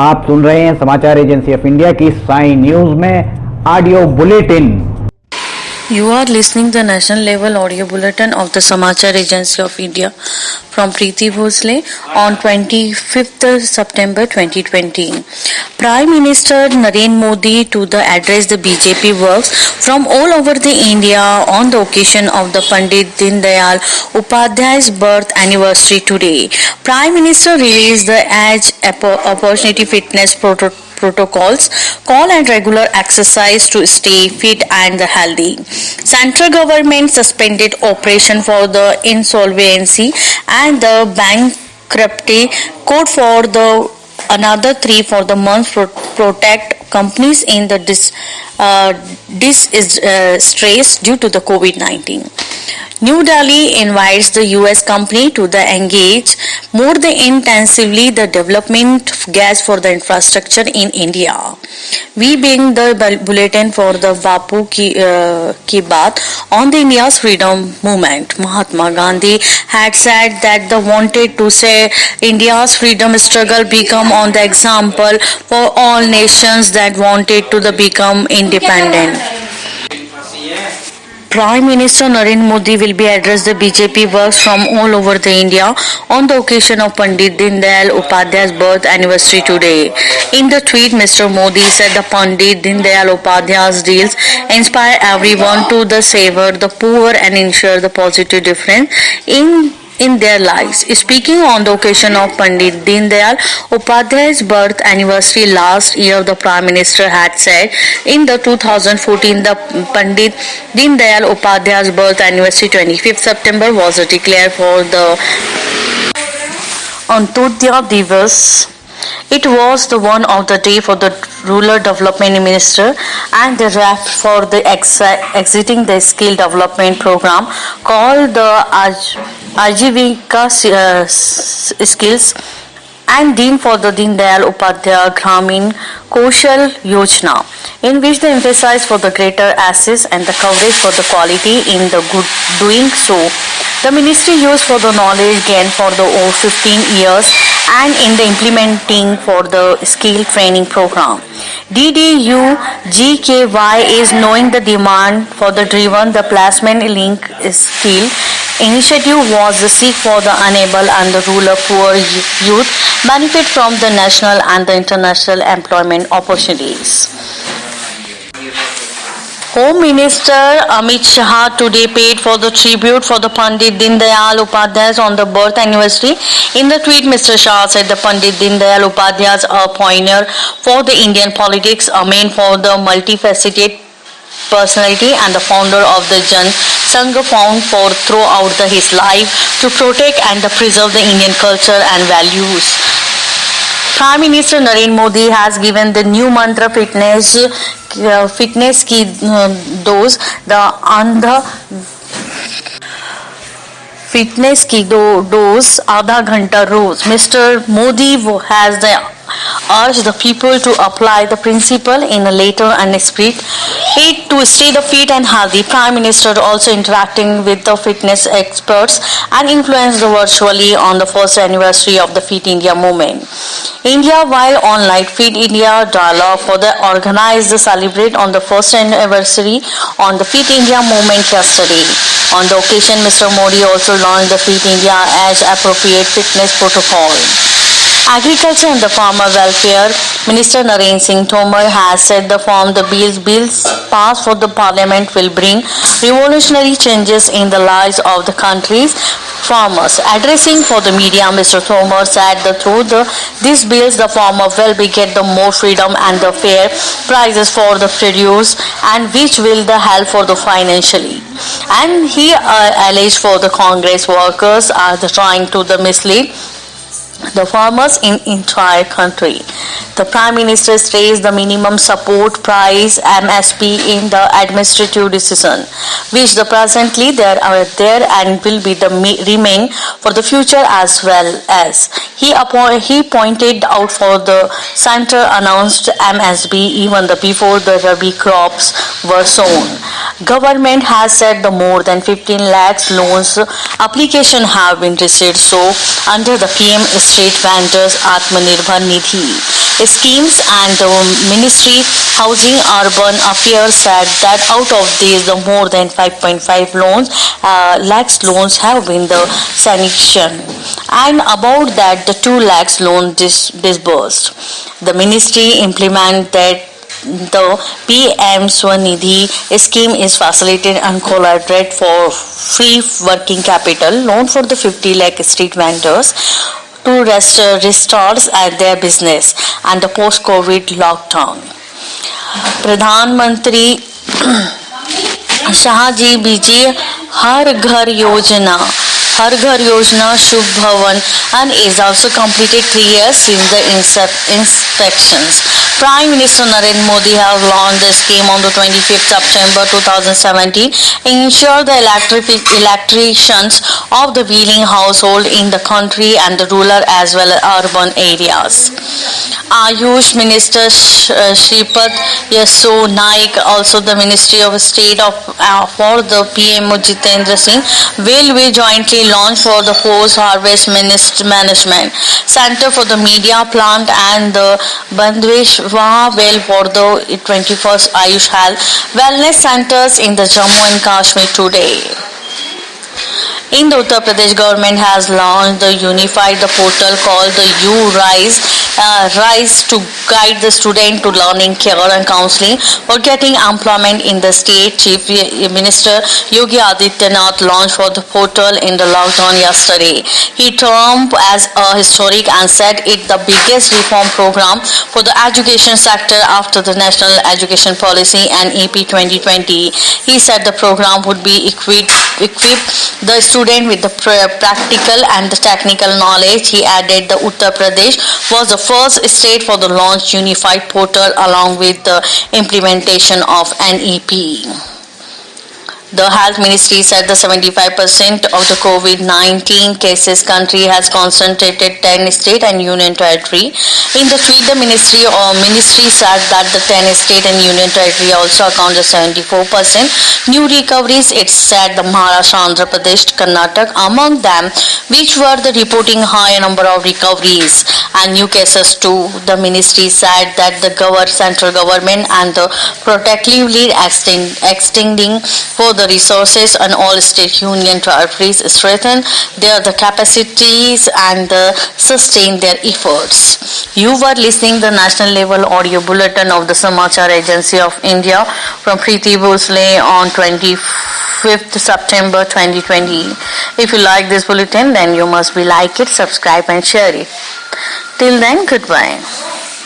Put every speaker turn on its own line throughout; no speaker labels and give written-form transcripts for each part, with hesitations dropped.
आप सुन रहे हैं समाचार एजेंसी ऑफ इंडिया की साई न्यूज में audio bulletin.
You are listening the national level audio bulletin of the Samachar Agency of India from Preeti Bhosle on 25th September 2020. Prime Minister Narendra Modi to address the BJP works from all over the India on the occasion of the Pandit Din Dayal Upadhyay's birth anniversary today. Prime Minister released the Age Opportunity Fitness protocols, call and regular exercise to stay fit and healthy. Central government suspended operation for the insolvency and the bankruptcy code for the another 3 for the month protect companies in the distress due to the COVID-19. New Delhi invites the US company to engage more intensively the development of gas for the infrastructure in India. We bring the bulletin for the Bapu ki baat on the India's freedom movement. Mahatma Gandhi had said that the wanted to say India's freedom struggle become on the example for all nations that wanted to become independent. Prime Minister Narendra Modi will be address the BJP works from all over the India on the occasion of Pandit Din Dayal Upadhyay's birth anniversary today. In the tweet, Mr. Modi said the Pandit Din Dayal Upadhyay's deals inspire everyone to savor the poor and ensure the positive difference in their lives. Speaking on the occasion of Pandit Din Dayal Upadhyay's birth anniversary last year, the Prime Minister had said in the 2014 the Pandit Din Dayal Upadhyay's birth anniversary 25th September was declared for the Antyodaya Divas. It was the one of the day for the Rural Development Minister and the RAF for the exiting the skill development program called the Ajivika Skills and Dean for the Din Dayal Upadhyaya Gramin Kaushal Yojana, in which they emphasize for the greater access and the coverage for the quality in the good doing so. The ministry used for the knowledge gained for the over 15 years and in the implementing for the skill training program. DDU GKY is knowing the demand for the driven the placement link skill initiative was the seek for the unable and the rural poor youth benefit from the national and the international employment opportunities. Home Minister Amit Shah today paid for the tribute for the Pandit Din Dayal Upadhyay on the birth anniversary. In the tweet, Mr. Shah said the Pandit Din Dayal Upadhyay a pioneer for the Indian politics, a man for the multifaceted personality and the founder of the Jan Sangh found for throughout his life to protect and preserve the Indian culture and values. Prime Minister Narendra Modi has given the new mantra fitness ki dose, the Andha fitness ki dose आधा घंटा रोज. Mr. Modi has urged the people to apply the principle in a later and spirit to stay the fit and healthy. Prime Minister also interacting with the fitness experts and influenced virtually on the first anniversary of the Fit India movement. India while online Fit India dialogue for the organized celebrate on the first anniversary on the Fit India movement yesterday. On the occasion, Mr. Modi also launched the Fit India Age Appropriate Fitness Protocol. Agriculture and the Farmer Welfare Minister Narendra Singh Tomar has said the bills passed for the Parliament will bring revolutionary changes in the lives of the country's farmers. Addressing for the media, Mr. Tomar said that through these bills, the farmer will get the more freedom and the fair prices for the produce, and which will help for the financially. And he alleged for the Congress workers are trying to mislead the farmers in entire country. The Prime Minister raised the minimum support price MSP in the administrative decision, which presently there and will be remain for the future as well as he pointed out for the center announced MSP even before the Rabi crops were sown. Government has said the more than 15 lakhs loans application have been received so under the PM Street Vendors Atmanirbhar Nidhi schemes, and the Ministry Housing Urban Affairs said that out of these the more than 5.5 lakhs loans have been the sanction, and about that the 2 lakhs loan disbursed. The ministry implemented the PM Swanidhi scheme is facilitated and collaborated for free working capital loan for the 50 lakh street vendors to restart their business and the post-COVID lockdown. Pradhan Mantri Shahji Biji Har Ghar Yojana Shubh Bhavan and is also completed 3 years since the inspections. Prime Minister Narendra Modi have launched the scheme on the 25th September 2017 ensure the electricians of the wheeling household in the country and the rural as well as urban areas. Ayush Minister Shripad Yasso Naik, also the Ministry of State for the PM Jitendra Singh will be jointly launched for the post-harvest management center for the media plant and the Bandheshwar well for the 21st Ayush Health Wellness Centers in the Jammu and Kashmir today. In the Uttar Pradesh government has launched the unified portal called the Rise to guide the student to learning, care and counseling for getting employment in the state. Chief Minister Yogi Adityanath launched for the portal in the lockdown yesterday. He termed as a historic and said it the biggest reform program for the education sector after the National Education Policy and EP 2020. He said the program would be equip the student with the practical and the technical knowledge. He added the Uttar Pradesh was the first state for the launch unified portal along with the implementation of NEP. The Health Ministry said that 75% of the COVID-19 cases country has concentrated 10 state and union territory. In the tweet, the ministry said that the 10 state and union territory also accounted 74% new recoveries. It said the Maharashtra, Andhra Pradesh, Karnataka among them, which were the reporting high number of recoveries and new cases too. The ministry said that the central government and the protectively extending for the resources and all state union territories strengthen their capacities and sustain their efforts. You were listening the national level audio bulletin of the Samachar Agency of India from Preeti Bhosle on 25th September 2020. If you like this bulletin, then you must be like it, subscribe and share it. Till then, goodbye.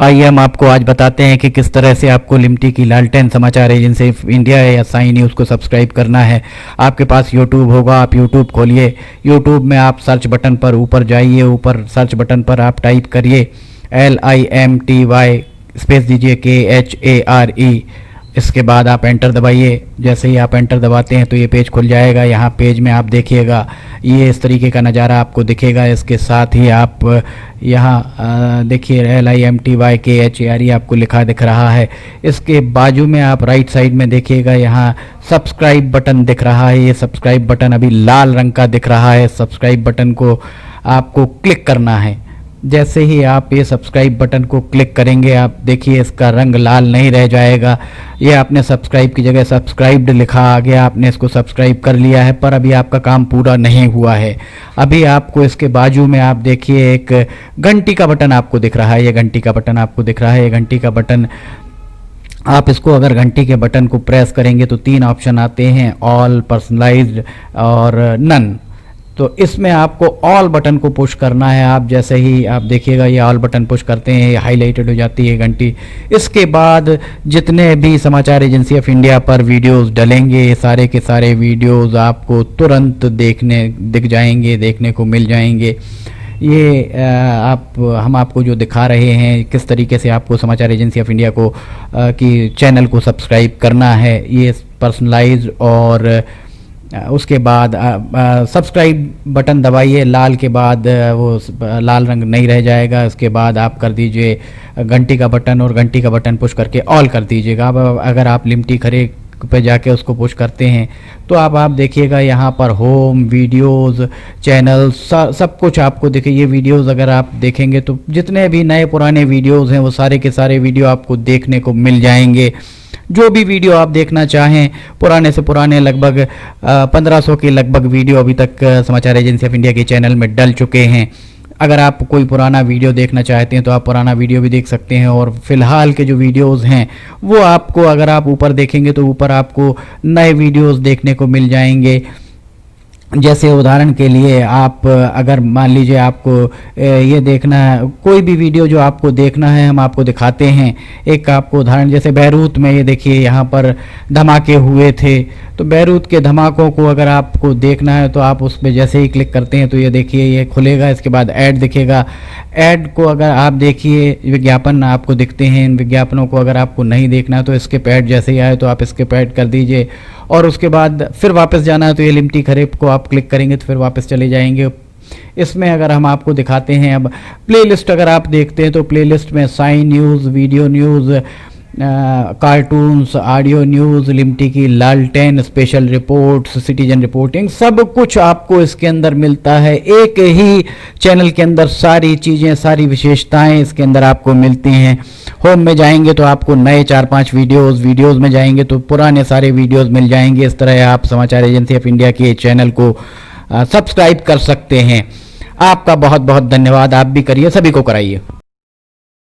आइए हम आपको आज बताते हैं कि किस तरह से आपको लिमटी की लालटेन समाचार एजेंसी ऑफ इंडिया या साई न्यूज़ को सब्सक्राइब करना है। आपके पास यूट्यूब होगा, आप यूट्यूब खोलिए। यूट्यूब में आप सर्च बटन पर ऊपर जाइए, ऊपर सर्च बटन पर आप टाइप करिए LIMTY स्पेस दीजिए KHARE। इसके बाद आप एंटर दबाइए। जैसे ही आप एंटर दबाते हैं तो ये पेज खुल जाएगा। यहाँ पेज में आप देखिएगा ये इस तरीके का नज़ारा आपको दिखेगा। इसके साथ ही आप यहाँ देखिए LIMTY KHARE आपको लिखा दिख रहा है। इसके बाजू में आप राइट साइड में देखिएगा यहाँ सब्सक्राइब बटन दिख रहा है। ये सब्सक्राइब बटन अभी लाल रंग का दिख रहा है। सब्सक्राइब बटन को आपको क्लिक करना है। जैसे ही आप ये सब्सक्राइब बटन को क्लिक करेंगे आप देखिए इसका रंग लाल नहीं रह जाएगा। ये आपने सब्सक्राइब की जगह सब्सक्राइब्ड लिखा आ गया, आपने इसको सब्सक्राइब कर लिया है, पर अभी आपका काम पूरा नहीं हुआ है। अभी आपको इसके बाजू में आप देखिए एक घंटी का बटन आपको दिख रहा है। ये घंटी का बटन आपको दिख रहा है। ये घंटी का बटन आप इसको अगर घंटी के बटन को प्रेस करेंगे तो 3 ऑप्शन आते हैं, ऑल, पर्सनलाइज्ड और नन। तो इसमें आपको ऑल बटन को पुश करना है। आप जैसे ही आप देखिएगा ये ऑल बटन पुश करते हैं, ये हाईलाइटेड हो जाती है घंटी। इसके बाद जितने भी समाचार एजेंसी ऑफ इंडिया पर वीडियोस डलेंगे ये सारे के सारे वीडियोस आपको तुरंत दिख जाएंगे, देखने को मिल जाएंगे। ये हम आपको जो दिखा रहे हैं किस तरीके से आपको समाचार एजेंसी ऑफ इंडिया को की चैनल को सब्सक्राइब करना है। ये पर्सनलाइज्ड और उसके बाद सब्सक्राइब बटन दबाइए, लाल के बाद वो लाल रंग नहीं रह जाएगा। उसके बाद आप कर दीजिए घंटी का बटन और घंटी का बटन पुश करके ऑल कर दीजिएगा। अब अगर आप लिमटी पे जाके उसको पुश करते हैं तो आप देखिएगा यहाँ पर होम वीडियोस चैनल सब कुछ आपको दिखे। ये वीडियोस अगर आप देखेंगे तो जितने भी नए पुराने वीडियोस हैं वो सारे के सारे वीडियो आपको देखने को मिल जाएंगे। जो भी वीडियो आप देखना चाहें, पुराने से पुराने लगभग 1500 के लगभग वीडियो अभी तक समाचार एजेंसी ऑफ इंडिया के चैनल में डल चुके हैं। अगर आप कोई पुराना वीडियो देखना चाहते हैं तो आप पुराना वीडियो भी देख सकते हैं, और फिलहाल के जो वीडियोस हैं वो आपको, अगर आप ऊपर देखेंगे तो ऊपर आपको नए वीडियोस देखने को मिल जाएंगे। जैसे उदाहरण के लिए आप अगर मान लीजिए आपको ये देखना है, कोई भी वीडियो जो आपको देखना है हम आपको दिखाते हैं। एक आपको उदाहरण, जैसे बैरूत में ये देखिए यहाँ पर धमाके हुए थे, तो बैरूत के धमाकों को अगर आपको देखना है तो आप उस पर जैसे ही क्लिक करते हैं तो ये देखिए ये खुलेगा, इसके बाद ऐड दिखेगा। ऐड को अगर आप देखिए, विज्ञापन आपको दिखते हैं, इन विज्ञापनों को अगर आपको नहीं देखना है तो स्किप ऐड जैसे ही आए तो आप स्किप ऐड कर दीजिए, और उसके बाद फिर वापस जाना है तो ये लिमटी खरीफ को आप क्लिक करेंगे तो फिर वापस चले जाएंगे। इसमें अगर हम आपको दिखाते हैं, अब प्लेलिस्ट अगर आप देखते हैं तो प्लेलिस्ट में sign news, video news, cartoons, audio news, लिमटी की लालटेन, स्पेशल रिपोर्ट्स, सिटीजन रिपोर्टिंग, सब कुछ आपको इसके अंदर मिलता है। एक ही चैनल के अंदर सारी चीज़ें, सारी विशेषताएं इसके अंदर आपको मिलती हैं। होम में जाएंगे तो आपको नए 4-5 वीडियोस में जाएंगे तो पुराने सारे वीडियोस मिल जाएंगे। इस तरह आप समाचार एजेंसी ऑफ इंडिया के चैनल को सब्सक्राइब कर सकते हैं। आपका बहुत बहुत धन्यवाद। आप भी करिए, सभी को कराइए।